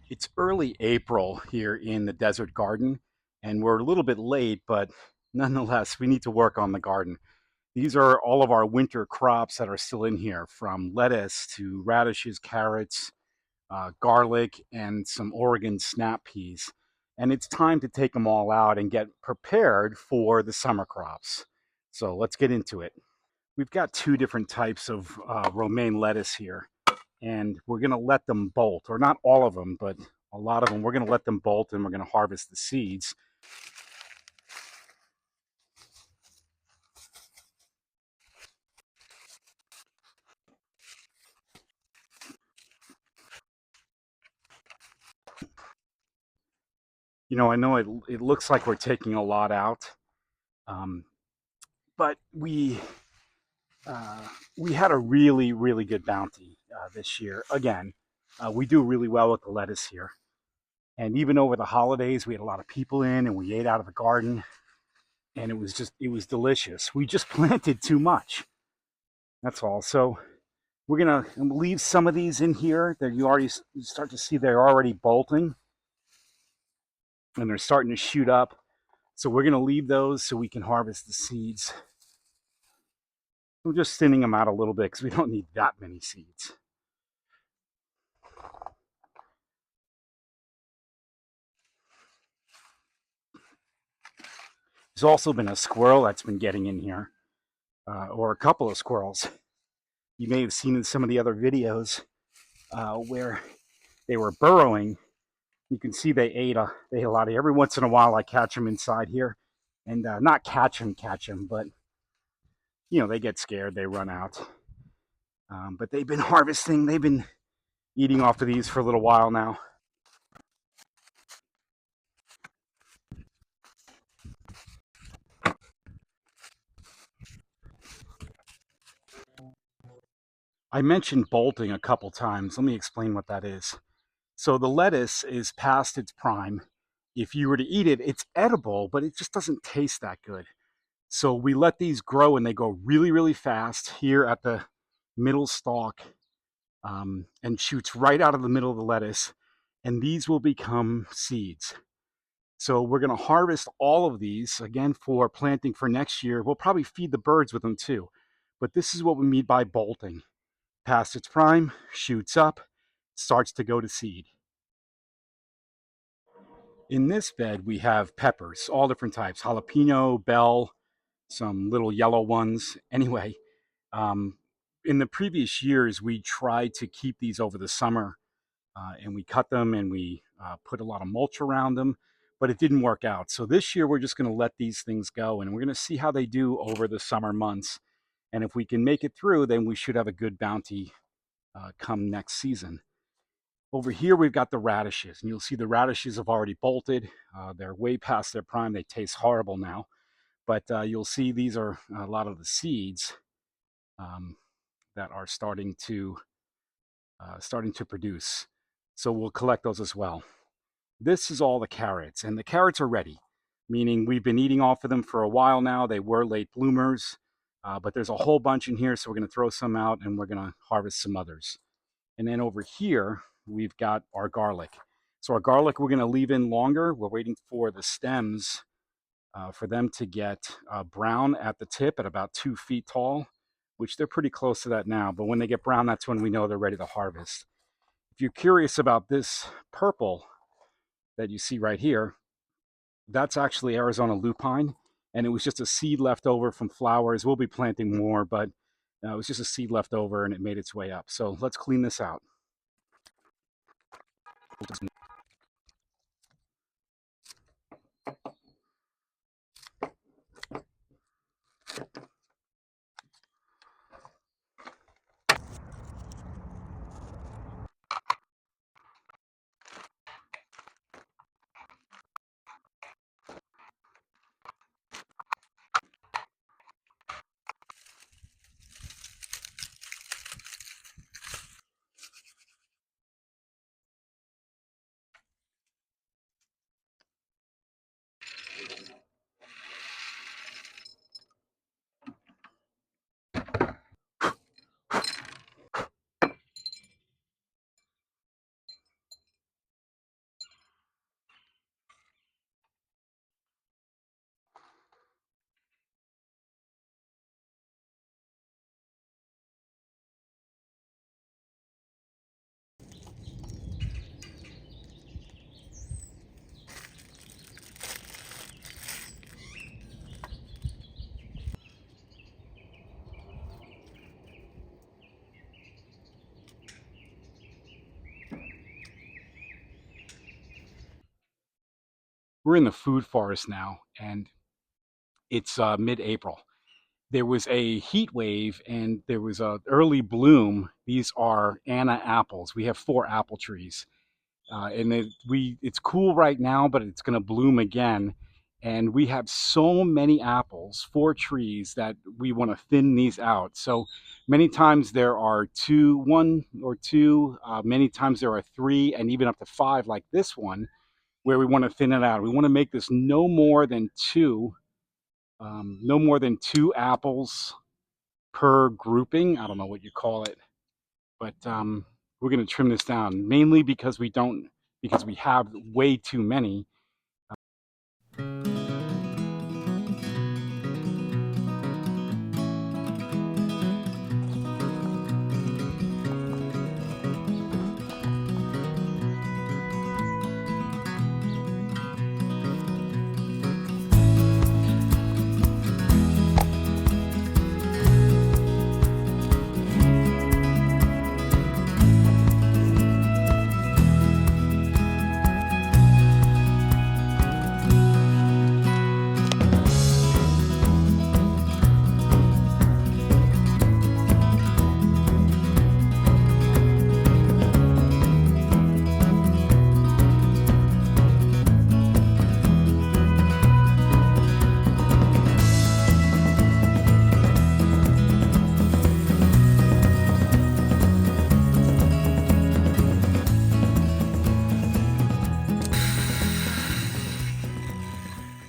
It's early April here in the desert garden, and we're a little bit late, but nonetheless, we need to work on the garden. These are all of our winter crops that are still in here, from lettuce to radishes, carrots, garlic, and some Oregon snap peas. And it's time to take them all out and get prepared for the summer crops. So let's get into it. We've got two different types of romaine lettuce here, and we're going to let them bolt, or not all of them, but a lot of them. We're going to let them bolt, and we're going to harvest the seeds. I know it looks like we're taking a lot out, um, but uh, we had a really good bounty this year. Again, we do really well with the lettuce here, and even over the holidays, we had a lot of people in, and we ate out of the garden, and it was delicious. We just planted too much. That's all. So we're gonna leave some of these in here that you already start to see they're already bolting and they're starting to shoot up. So we're gonna leave those so we can harvest the seeds. I'm just thinning them out a little bit because we don't need that many seeds. There's also been a squirrel that's been getting in here, or a couple of squirrels. You may have seen in some of the other videos where they were burrowing. You can see they ate a lot of. Every once in a while, I catch them inside here, and not catch them, but they get scared, they run out. But they've been harvesting, they've been eating off of these for a little while now. I mentioned bolting a couple times. Let me explain what that is. So the lettuce is past its prime. If you were to eat it, it's edible, but it just doesn't taste that good. So we let these grow and they go really fast here at the middle stalk, and shoots right out of the middle of the lettuce. And these will become seeds. So we're going to harvest all of these again for planting for next year. We'll probably feed the birds with them too. But this is what we mean by bolting. Past its prime, shoots up, starts to go to seed. In this bed, we have peppers, all different types: jalapeno, bell, some little yellow ones. Anyway, um, in the previous years, we tried to keep these over the summer, and we cut them and we put a lot of mulch around them, but it didn't work out. So this year, we're just going to let these things go, and we're going to see how they do over the summer months. And if we can make it through, then we should have a good bounty come next season. Over here, we've got the radishes, and you'll see the radishes have already bolted. They're way past their prime. They taste horrible now, but you'll see these are a lot of the seeds um, that are starting to produce. So we'll collect those as well. This is all the carrots, and the carrots are ready, meaning we've been eating off of them for a while now. They were late bloomers, but there's a whole bunch in here, so we're going to throw some out and we're going to harvest some others. And then over here, we've got our garlic. So our garlic, we're going to leave in longer. We're waiting for the stems for them to get brown at the tip at about 2 feet tall, which they're pretty close to that now. But when they get brown, that's when we know they're ready to harvest. If you're curious about this purple that you see right here, that's actually Arizona lupine, and it was just a seed left over from flowers. We'll be planting more, but it was just a seed left over and it made its way up. So let's clean this out. we're in the food forest now, and it's mid-April. There was a heat wave and there was a early bloom. These are Anna apples. We have 4 apple trees, and it's cool right now, but it's going to bloom again. And we have so many apples, 4 trees, that we want to thin these out. So many times there are two, one or two. Many times there are 3, and even up to 5, like this one, where we want to thin it out. We want to make this no more than 2, no more than 2 apples per grouping. I don't know what you call it, but we're going to trim this down mainly because we have way too many.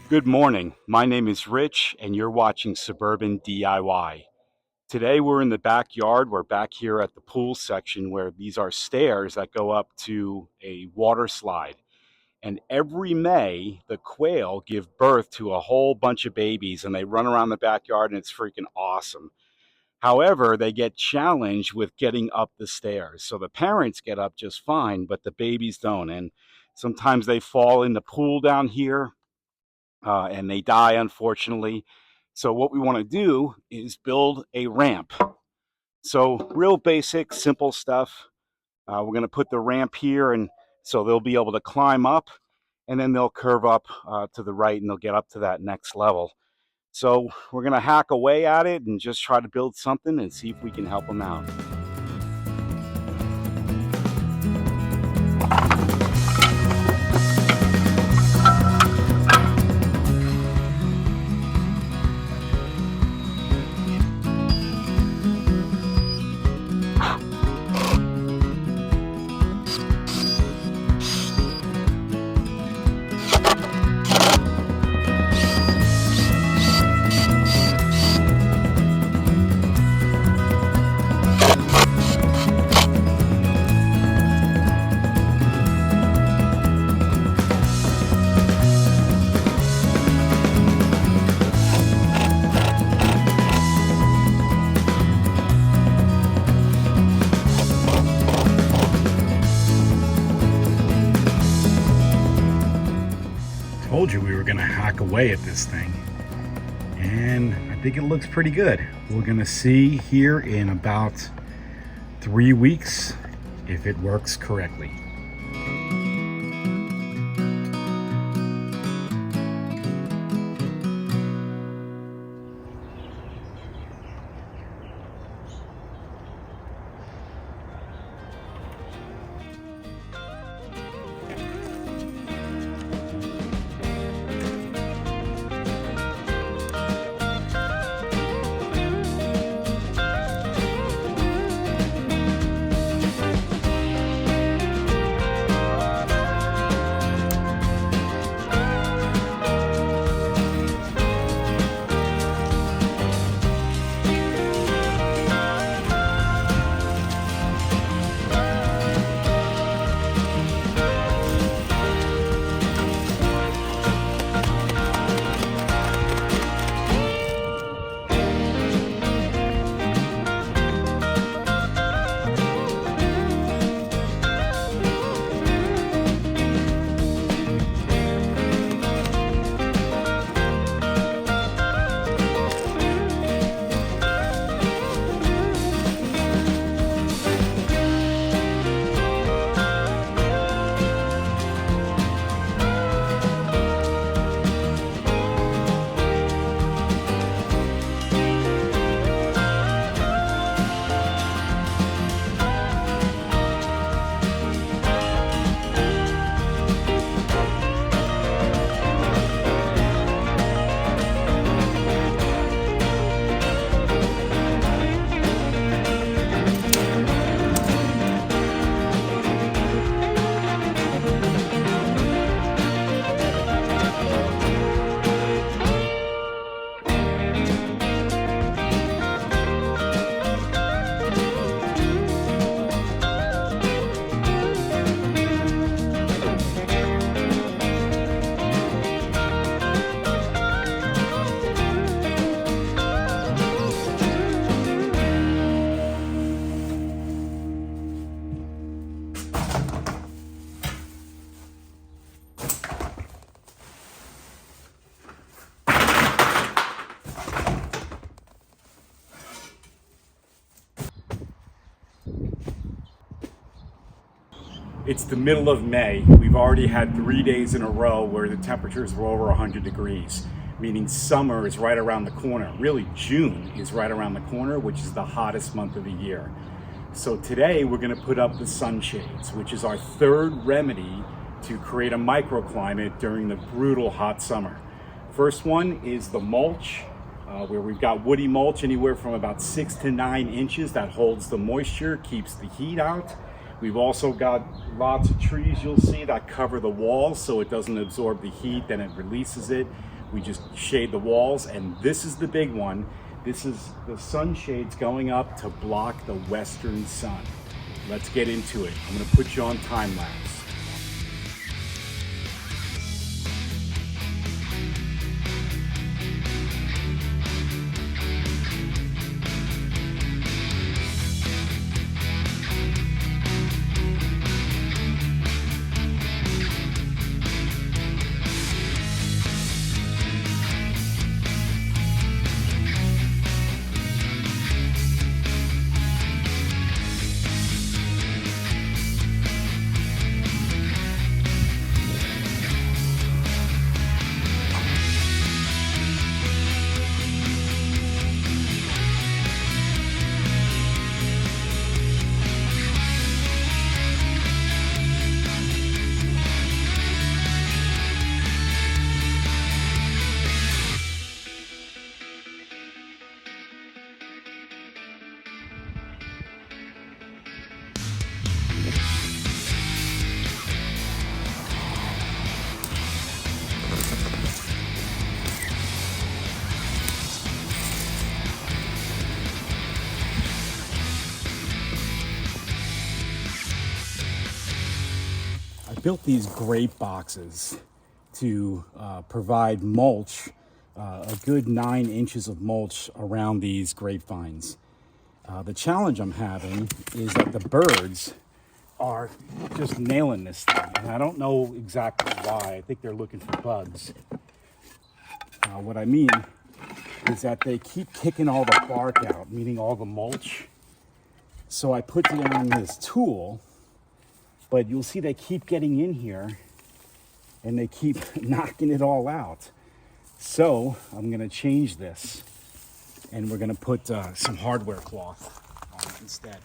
Good morning. My name is Rich, and you're watching Suburban DIY. Today we're in the backyard. We're back here at the pool section where these are stairs that go up to a water slide. And every May, the quail give birth to a whole bunch of babies, and they run around the backyard, and it's freaking awesome. However, they get challenged with getting up the stairs. So the parents get up just fine, but the babies don't. And sometimes they fall in the pool down here, and they die, unfortunately. So what we want to do is build a ramp. So real basic, simple stuff. We're going to put the ramp here, and so they'll be able to climb up, and then they'll curve up to the right, and they'll get up to that next level. So we're going to hack away at it and just try to build something and see if we can help them out. Told you we were gonna hack away at this thing, and I think it looks pretty good. We're gonna see here in about 3 weeks if it works correctly. It's the middle of May. We've already had 3 days in a row where the temperatures were over 100 degrees, meaning summer is right around the corner. Really, June is right around the corner, which is the hottest month of the year. So today we're going to put up the sunshades, which is our third remedy to create a microclimate during the brutal hot summer. First one is the mulch, where we've got woody mulch anywhere from about 6 to 9 inches that holds the moisture, keeps the heat out. We've also got lots of trees you'll see that cover the walls so it doesn't absorb the heat, then it releases it. We just shade the walls, and this is the big one. This is the sunshades going up to block the western sun. Let's get into it. I'm gonna put you on time lapse. Built these grape boxes to provide mulch, a good 9 inches of mulch around these grapevines. The challenge I'm having is that the birds are just nailing this thing, and I don't know exactly why. I think they're looking for bugs. What I mean is that they keep kicking all the bark out, meaning all the mulch. So I put down this tool, but you'll see they keep getting in here and they keep knocking it all out. So I'm gonna change this and we're gonna put some hardware cloth on it instead.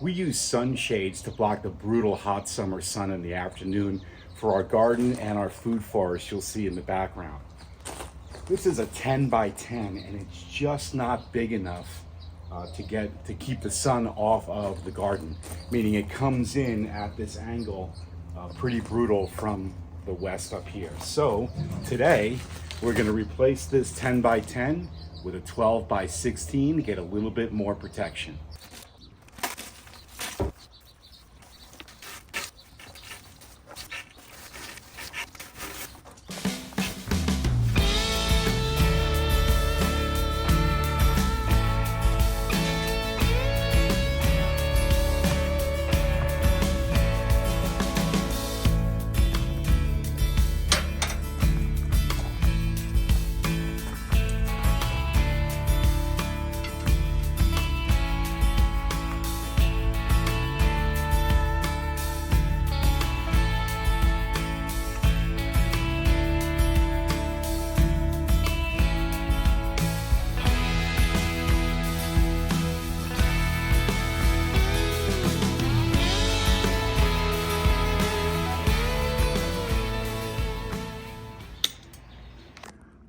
We use sunshades to block the brutal hot summer sun in the afternoon for our garden and our food forest you'll see in the background. This is a 10 by 10 and it's just not big enough to keep the sun off of the garden, meaning it comes in at this angle pretty brutal from the west up here. So today we're going to replace this 10 by 10 with a 12 by 16 to get a little bit more protection.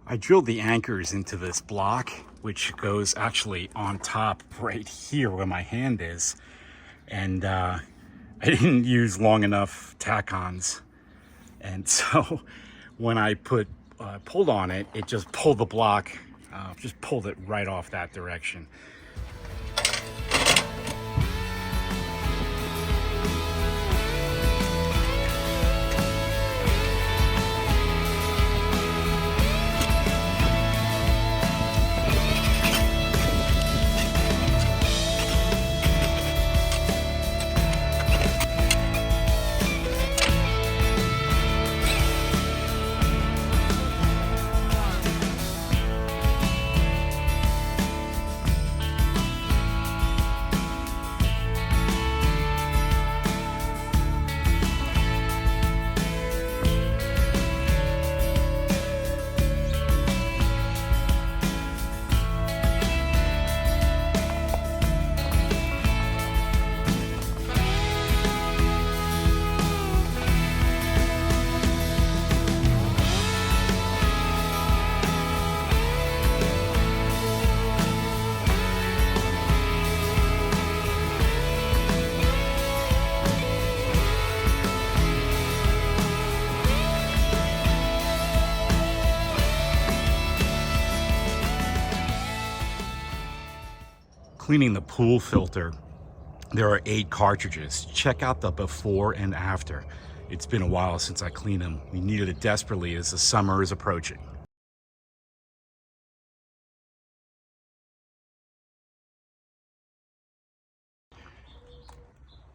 I drilled the anchors into this block, which goes actually on top right here where my hand is. And I didn't use long enough tack-ons. And so when I pulled on it, it just pulled the block, just pulled it right off that direction. Cleaning the pool filter, there are 8 cartridges. Check out the before and after. It's been a while since I cleaned them. We needed it desperately as the summer is approaching.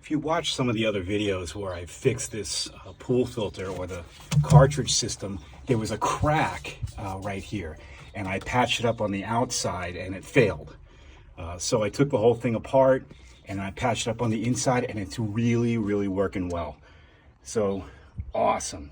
If you watch some of the other videos where I fixed this pool filter or the cartridge system, there was a crack right here, and I patched it up on the outside and it failed. So I took the whole thing apart and I patched it up on the inside, and it's really, really working well. So awesome.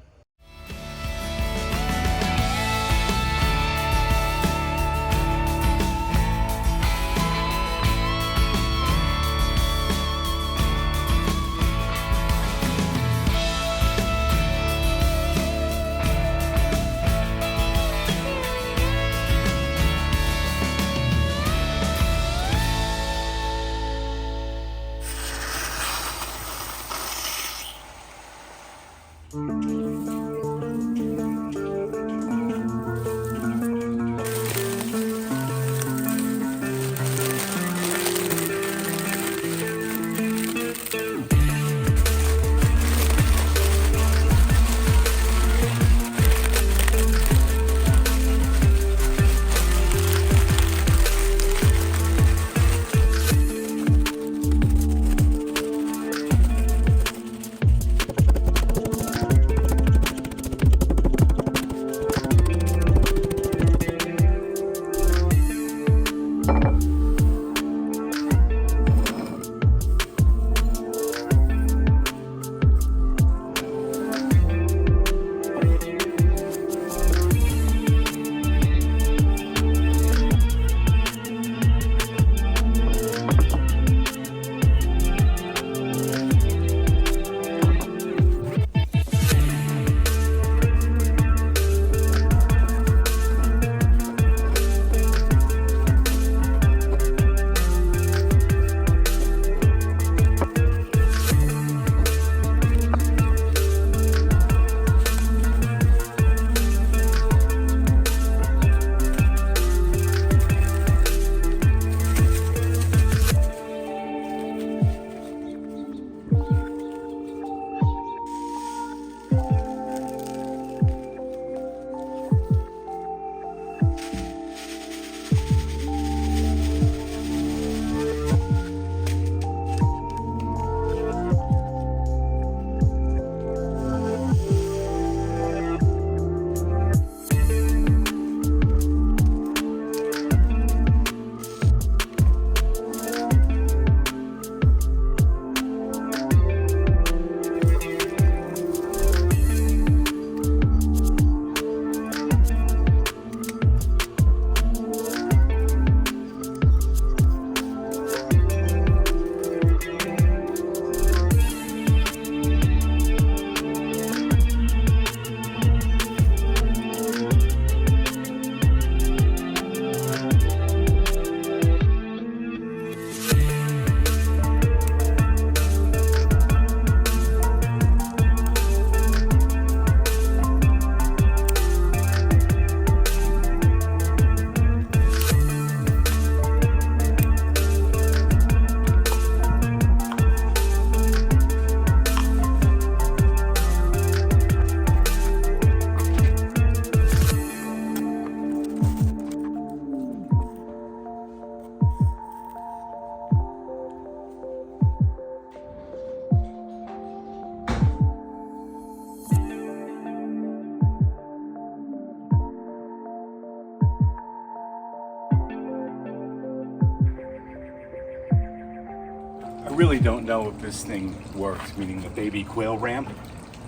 really don't know if this thing works, meaning the baby quail ramp.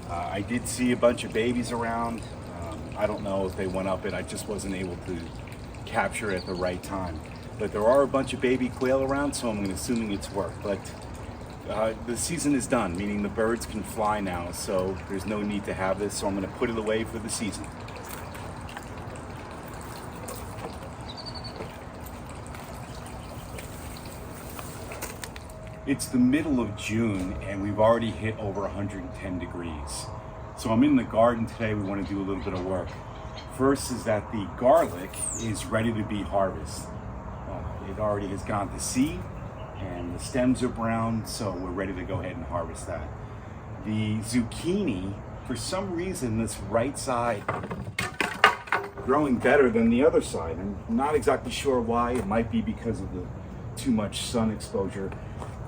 I did see a bunch of babies around. I don't know if they went up it. I just wasn't able to capture it at the right time. But there are a bunch of baby quail around, so I'm assuming it's worked. But the season is done, meaning the birds can fly now, so there's no need to have this, so I'm going to put it away for the season. It's the middle of June and we've already hit over 110 degrees. So I'm in the garden today. We want to do a little bit of work. First is that the garlic is ready to be harvested. It already has gone to seed and the stems are brown, so we're ready to go ahead and harvest that. The zucchini, for some reason, this right side growing better than the other side. I'm not exactly sure why. It might be because of the too much sun exposure.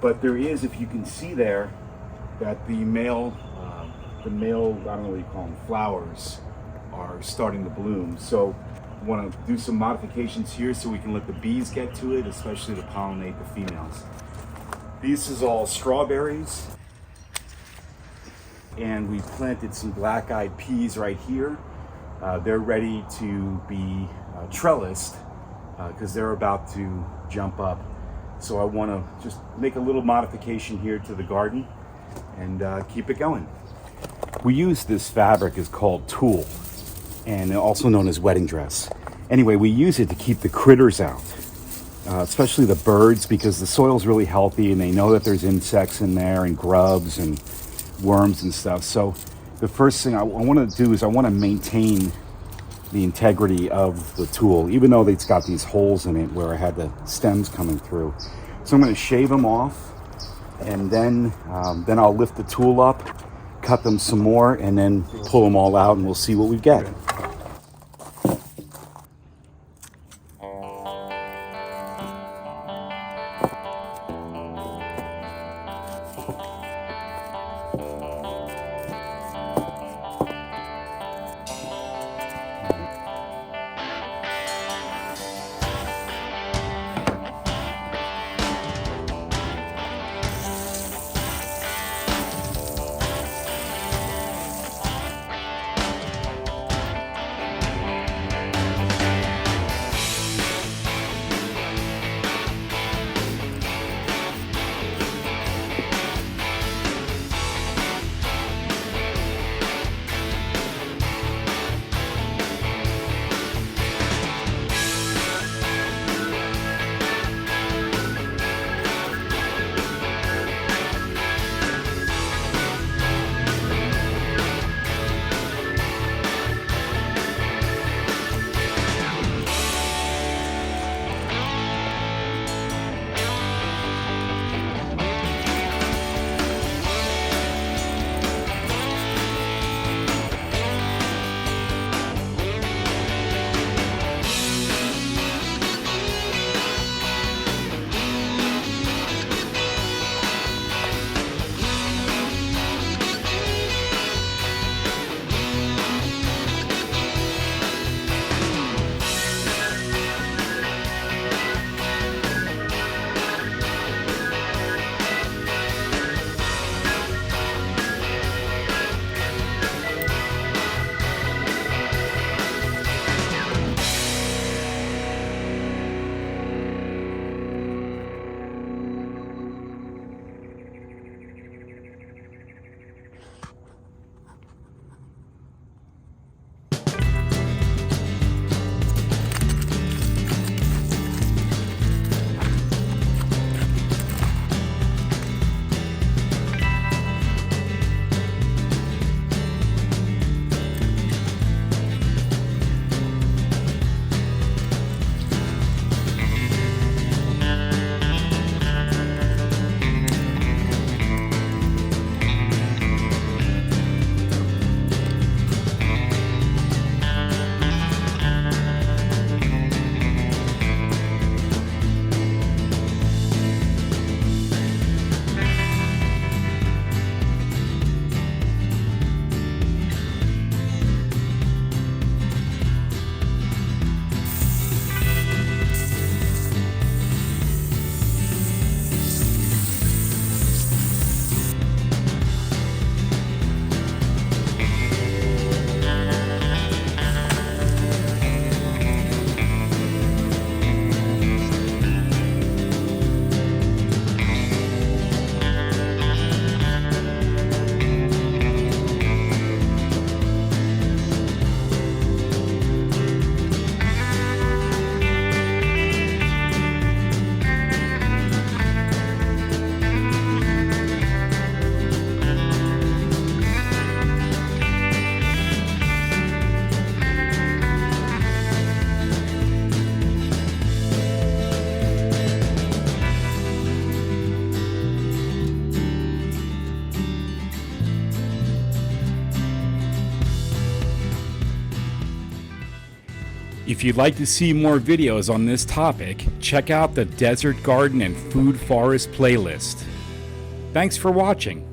But there is, if you can see there, that the male, I don't know what you call them, flowers are starting to bloom. So I want to do some modifications here so we can let the bees get to it, especially to pollinate the females. This is all strawberries. And we planted some black-eyed peas right here. They're ready to be trellised because they're about to jump up. So I want to just make a little modification here to the garden and keep it going. We use this fabric, is called tulle, and also known as wedding dress. Anyway, we use it to keep the critters out, especially the birds, because the soil's really healthy and they know that there's insects in there and grubs and worms and stuff. So the first thing I want to do is I want to maintain the integrity of the tulle, even though it's got these holes in it where I had the stems coming through. So I'm going to shave them off, and then I'll lift the tulle up, cut them some more, and then pull them all out, and we'll see what we get. If you'd like to see more videos on this topic, check out the Desert Garden and Food Forest playlist. Thanks for watching.